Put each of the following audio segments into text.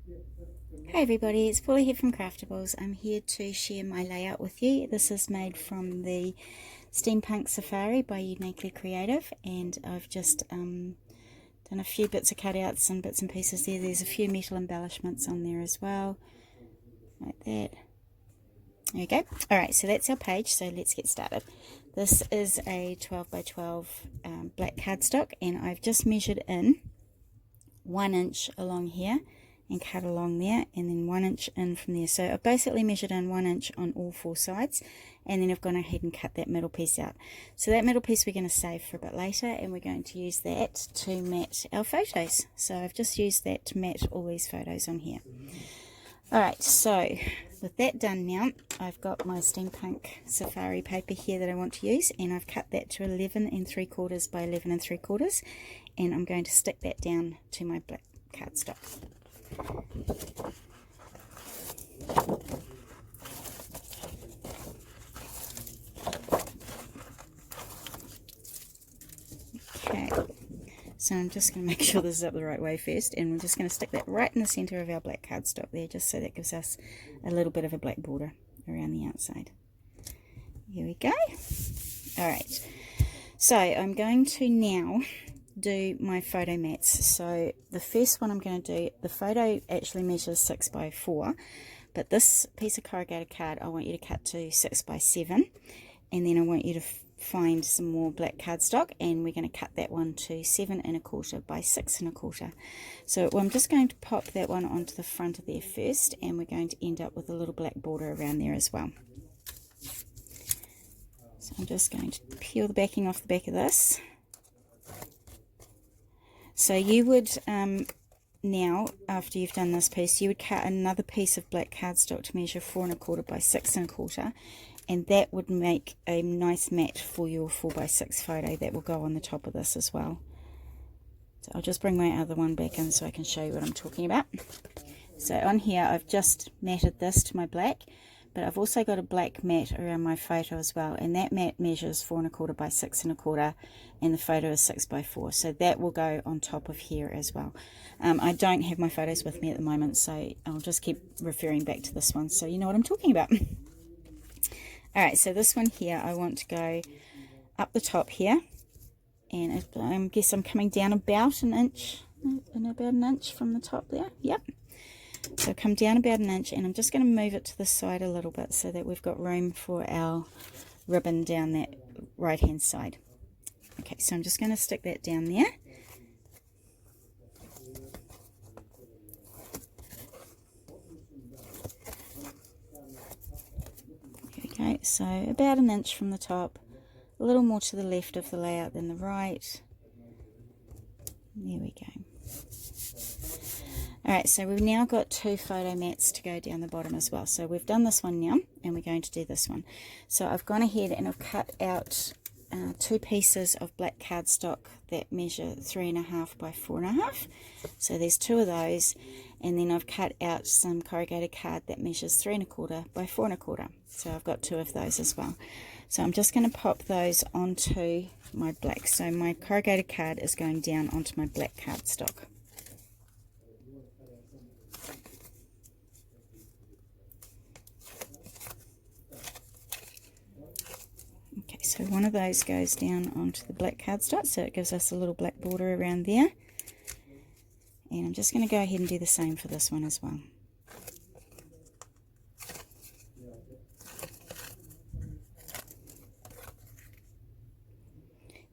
Hey everybody, it's Paula here from Craftables. I'm here to share my layout with you. This is made from the Steampunk Safari by Uniquely Creative, and I've just done a few bits of cutouts and bits and pieces there. There's a few metal embellishments on there as well, like that. There you go. Alright, so that's our page, so let's get started. This is a 12 by 12 black cardstock, and I've just measured in 1 inch along here and cut along there, and then 1 inch in from there. So I've basically measured in 1 inch on all 4 sides, and then I've gone ahead and cut that middle piece out. So that middle piece we're going to save for a bit later, and we're going to use that to mat our photos. So I've just used that to mat all these photos on here. Alright, so with that done now, I've got my Steampunk Safari paper here that I want to use, and I've cut that to 11 3/4 by 11 3/4, and I'm going to stick that down to my black cardstock. Okay, so I'm just going to make sure this is up the right way first, and we're just going to stick that right in the center of our black cardstock there, just so that gives us a little bit of a black border around the outside. Here we go. Alright, so I'm going to now do my photo mats. So the first one I'm going to do, the photo actually measures 6 by 4, but this piece of corrugated card I want you to cut to 6 by 7, and then I want you to find some more black cardstock, and we're going to cut that one to 7 1/4 by 6 1/4. So I'm just going to pop that one onto the front of there first, and we're going to end up with a little black border around there as well. So I'm just going to peel the backing off the back of this. So you would, now, after you've done this piece, you would cut another piece of black cardstock to measure 4 1/4 by 6 1/4, and that would make a nice mat for your 4 by 6 photo that will go on the top of this as well. So I'll just bring my other one back in so I can show you what I'm talking about. So on here I've just matted this to my black, but I've also got a black mat around my photo as well, and that mat measures 4 1/4 by 6 1/4, and the photo is 6 by 4, so that will go on top of here as well. I don't have my photos with me at the moment, so I'll just keep referring back to this one so you know what I'm talking about. Alright, so this one here I want to go up the top here, and I guess I'm coming down about an inch from the top there. Yep. So come down about an inch, and I'm just going to move it to the side a little bit so that we've got room for our ribbon down that right hand side. Okay, so I'm just going to stick that down there. Okay, so about an inch from the top, a little more to the left of the layout than the right. There we go. Alright, so we've now got 2 photo mats to go down the bottom as well. So we've done this one now, and we're going to do this one. So I've gone ahead and I've cut out 2 pieces of black cardstock that measure 3 1/2 by 4 1/2. So there's 2 of those, and then I've cut out some corrugated card that measures 3 1/4 by 4 1/4. So I've got 2 of those as well. So I'm just going to pop those onto my black. So my corrugated card is going down onto my black cardstock. Okay, so one of those goes down onto the black cardstock, so it gives us a little black border around there. And I'm just going to go ahead and do the same for this one as well.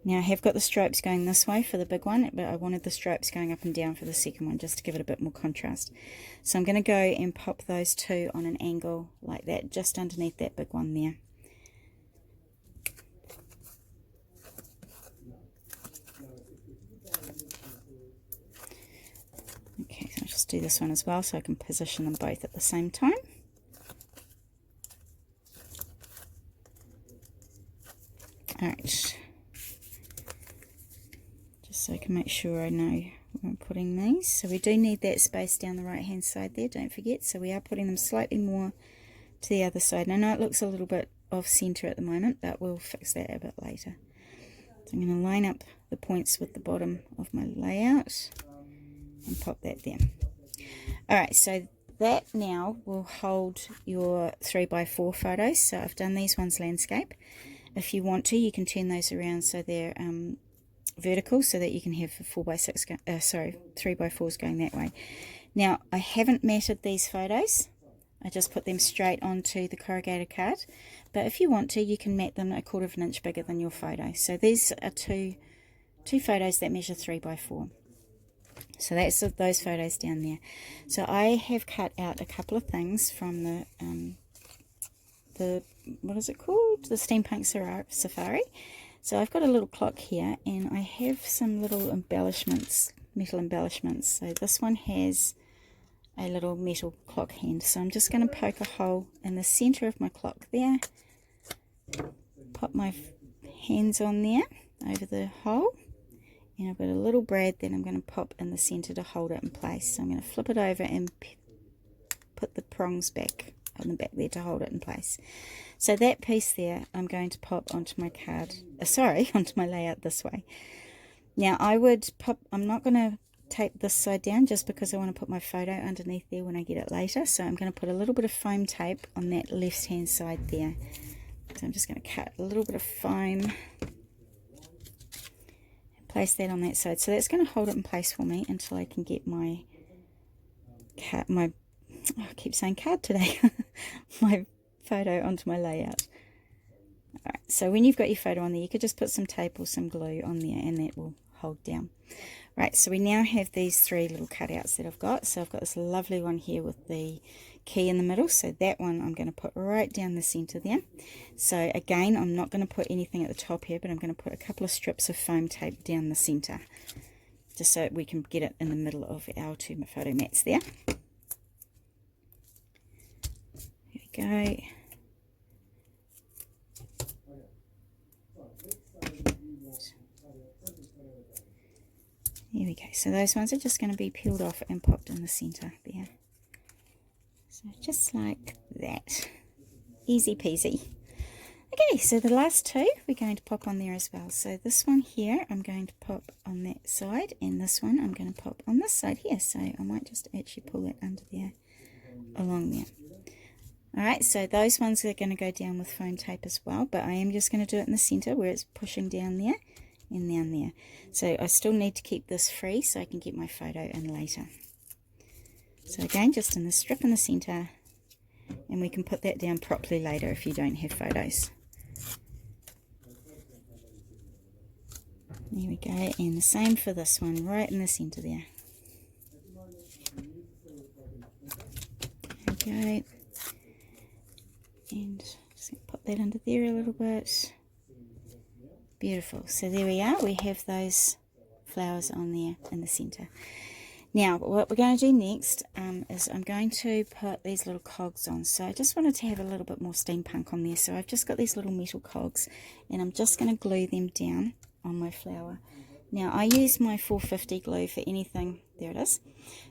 Now I have got the stripes going this way for the big one, but I wanted the stripes going up and down for the second one just to give it a bit more contrast. So I'm going to go and pop those 2 on an angle like that, just underneath that big one there. Okay, so I'll just do this one as well so I can position them both at the same time. Alright, just so I can make sure I know where I'm putting these. So we do need that space down the right hand side there, don't forget. So we are putting them slightly more to the other side. And I know it looks a little bit off center at the moment, but we'll fix that a bit later. So I'm going to line up the points with the bottom of my layout and pop that there. Alright, so that now will hold your 3x4 photos. So I've done these ones landscape. If you want to, you can turn those around so they're vertical, so that you can have 3x4s going that way. Now, I haven't matted these photos. I just put them straight onto the corrugated card. But if you want to, you can mat them 1/4 of an inch bigger than your photo. So these are two photos that measure 3x4. So that's those photos down there. So I have cut out a couple of things from the what is it called? The Steampunk Safari. So I've got a little clock here, and I have some little embellishments, metal embellishments. So this one has a little metal clock hand. So I'm just going to poke a hole in the center of my clock there. Pop my hands on there over the hole. And I've got a little brad that I'm going to pop in the center to hold it in place. So I'm going to flip it over and put the prongs back on the back there to hold it in place. So that piece there I'm going to pop onto my card, onto my layout this way. Now I'm not going to tape this side down just because I want to put my photo underneath there when I get it later. So I'm going to put a little bit of foam tape on that left hand side there. So I'm just going to cut a little bit of foam, place that on that side. So that's going to hold it in place for me until I can get my I keep saying card today, my photo onto my layout. Alright, so when you've got your photo on there, you could just put some tape or some glue on there and that will hold down. Right, so we now have these 3 little cutouts that I've got. So I've got this lovely one here with the key in the middle. So that one I'm going to put right down the center there. So again, I'm not going to put anything at the top here, but I'm going to put a couple of strips of foam tape down the center, just so we can get it in the middle of our 2 photo mats there. There we go. There we go. So those ones are just going to be peeled off and popped in the center there. So just like that. Easy peasy. Okay, so the last 2 we're going to pop on there as well. So this one here I'm going to pop on that side, and this one I'm going to pop on this side here. So I might just actually pull that under there, along there. Alright, so those ones are going to go down with foam tape as well, but I am just going to do it in the center where it's pushing down there and down there. So I still need to keep this free so I can get my photo in later. So again, just in the strip in the center, and we can put that down properly later if you don't have photos. There we go, and the same for this one, right in the center there. Okay, and just going to put that under there a little bit. Beautiful. So there we are. We have those flowers on there in the center. Now, what we're going to do next is I'm going to put these little cogs on. So I just wanted to have a little bit more steampunk on there. So I've just got these little metal cogs, and I'm just going to glue them down on my flower. Now, I use my 450 glue for anything, there it is,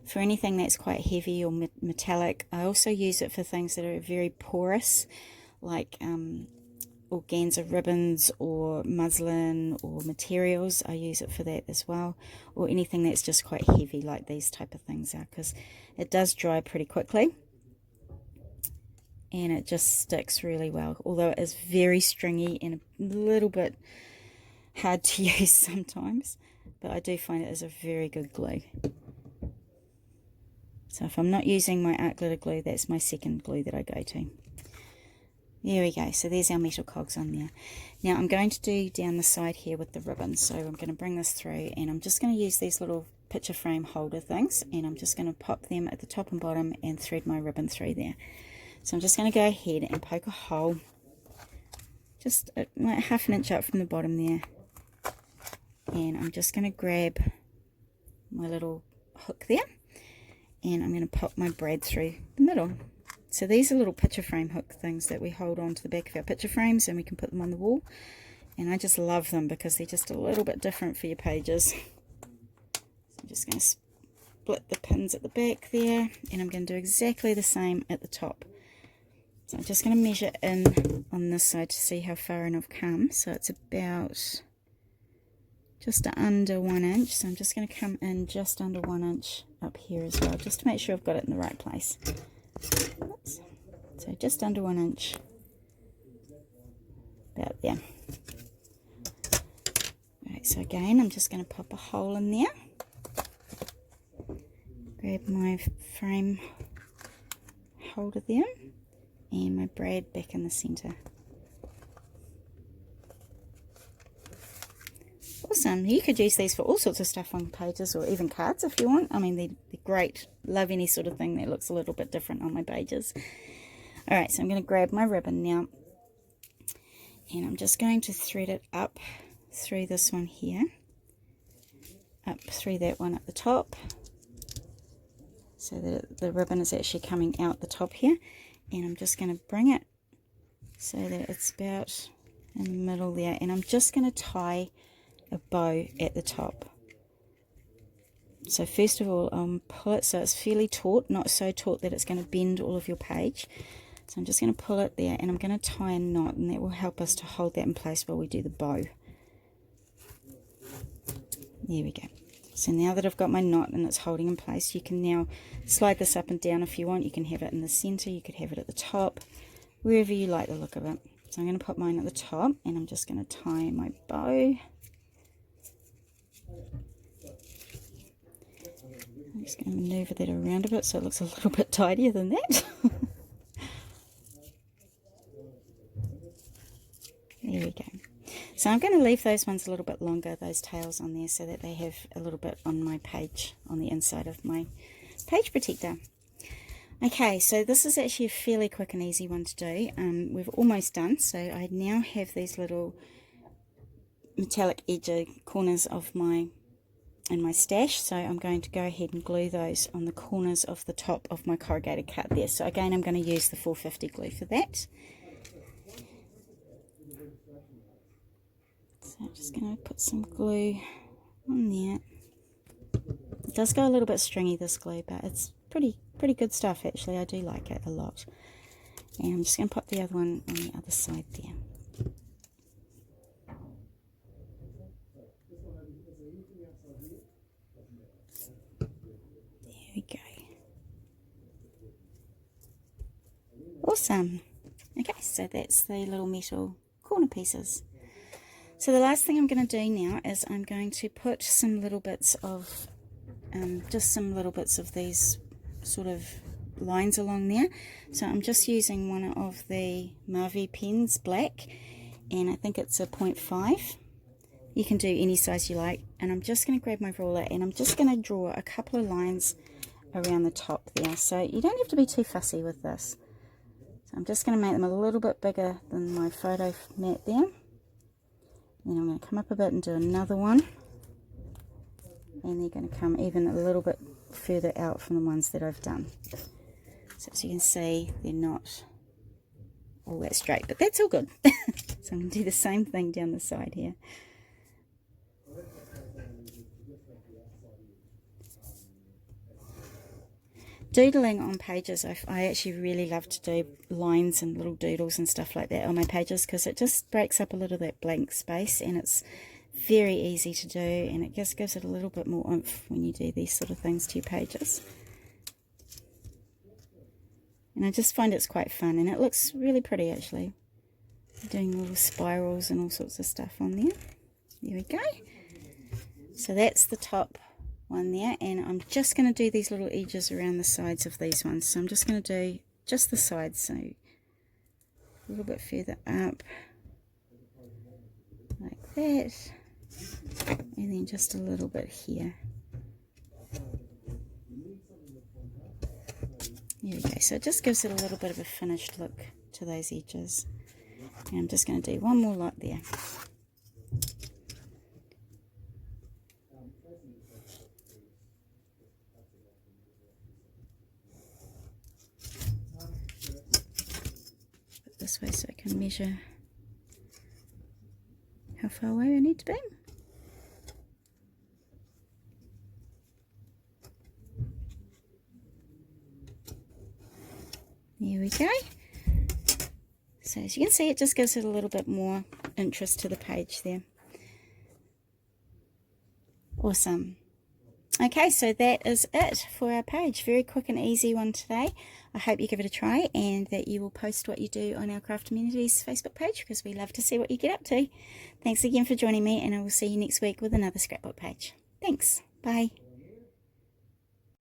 for anything that's quite heavy or metallic. I also use it for things that are very porous, like organza ribbons or muslin or materials. I use it for that as well, or anything that's just quite heavy like these type of things are, because it does dry pretty quickly and it just sticks really well, although it is very stringy and a little bit hard to use sometimes, but I do find it is a very good glue. So if I'm not using my art glitter glue, that's my second glue that I go to. There we go, so there's our metal cogs on there. Now I'm going to do down the side here with the ribbons, so I'm going to bring this through, and I'm just going to use these little picture frame holder things, and I'm just going to pop them at the top and bottom and thread my ribbon through there. So I'm just going to go ahead and poke a hole, just like half an inch up from the bottom there, and I'm just going to grab my little hook there, and I'm going to pop my brad through the middle. So these are little picture frame hook things that we hold on to the back of our picture frames, and we can put them on the wall. And I just love them because they're just a little bit different for your pages. So I'm just going to split the pins at the back there, and I'm going to do exactly the same at the top. So I'm just going to measure in on this side to see how far in I've come. So it's about just under 1 inch. So I'm just going to come in just under 1 inch up here as well, just to make sure I've got it in the right place. Oops. So just under 1 inch, about there. Right, so again, I'm just going to pop a hole in there. Grab my frame holder there, and my brad back in the centre. Awesome. You could use these for all sorts of stuff on pages or even cards if you want. I mean, they're great. Love any sort of thing that looks a little bit different on my pages. Alright, so I'm going to grab my ribbon now, and I'm just going to thread it up through this one here, up through that one at the top, so that the ribbon is actually coming out the top here, and I'm just going to bring it so that it's about in the middle there, and I'm just going to tie a bow at the top. So first of all, pull it so it's fairly taut, not so taut that it's going to bend all of your page. So I'm just going to pull it there, and I'm going to tie a knot, and that will help us to hold that in place while we do the bow. There we go. So now that I've got my knot and it's holding in place, you can now slide this up and down if you want. You can have it in the center, you could have it at the top, wherever you like the look of it. So I'm going to put mine at the top, and I'm just going to tie my bow. I'm just going to maneuver that around a bit so it looks a little bit tidier than that. There we go. So I'm going to leave those ones a little bit longer, those tails on there, so that they have a little bit on my page, on the inside of my page protector. Okay, so this is actually a fairly quick and easy one to do. We've almost done, so I now have these little metallic edge corners of my stash, so I'm going to go ahead and glue those on the corners of the top of my corrugated cut there. So again, I'm going to use the 450 glue for that. So I'm just going to put some glue on there. It does go a little bit stringy, this glue, but it's pretty good stuff actually. I do like it a lot. And I'm just going to put the other one on the other side there. There we go. Awesome. Okay, so that's the little metal corner pieces. So the last thing I'm going to do now is I'm going to put some little bits of, just some little bits of these sort of lines along there. So I'm just using one of the Mavi pens, black, and I think it's a 0.5. You can do any size you like, and I'm just going to grab my ruler and I'm just going to draw a couple of lines around the top there. So you don't have to be too fussy with this. So I'm just going to make them a little bit bigger than my photo mat there. Then I'm going to come up a bit and do another one, and they're going to come even a little bit further out from the ones that I've done. So as you can see, they're not all that straight, but that's all good. So I'm going to do the same thing down the side here. Doodling on pages, I actually really love to do lines and little doodles and stuff like that on my pages, because it just breaks up a little of that blank space, and it's very easy to do, and it just gives it a little bit more oomph when you do these sort of things to your pages. And I just find it's quite fun, and it looks really pretty actually. Doing little spirals and all sorts of stuff on there. There we go. So that's the top one there, and I'm just going to do these little edges around the sides of these ones. So I'm just going to do just the sides, so a little bit further up like that, and then just a little bit here. There we go. So it just gives it a little bit of a finished look to those edges. And I'm just going to do one more lot there. This way so I can measure how far away I need to be. There we go. So as you can see, it just gives it a little bit more interest to the page there. Awesome. Okay, so that is it for our page. Very quick and easy one today. I hope you give it a try and that you will post what you do on our Craft Amenities Facebook page, because we love to see what you get up to. Thanks again for joining me, and I will see you next week with another scrapbook page. Thanks. Bye.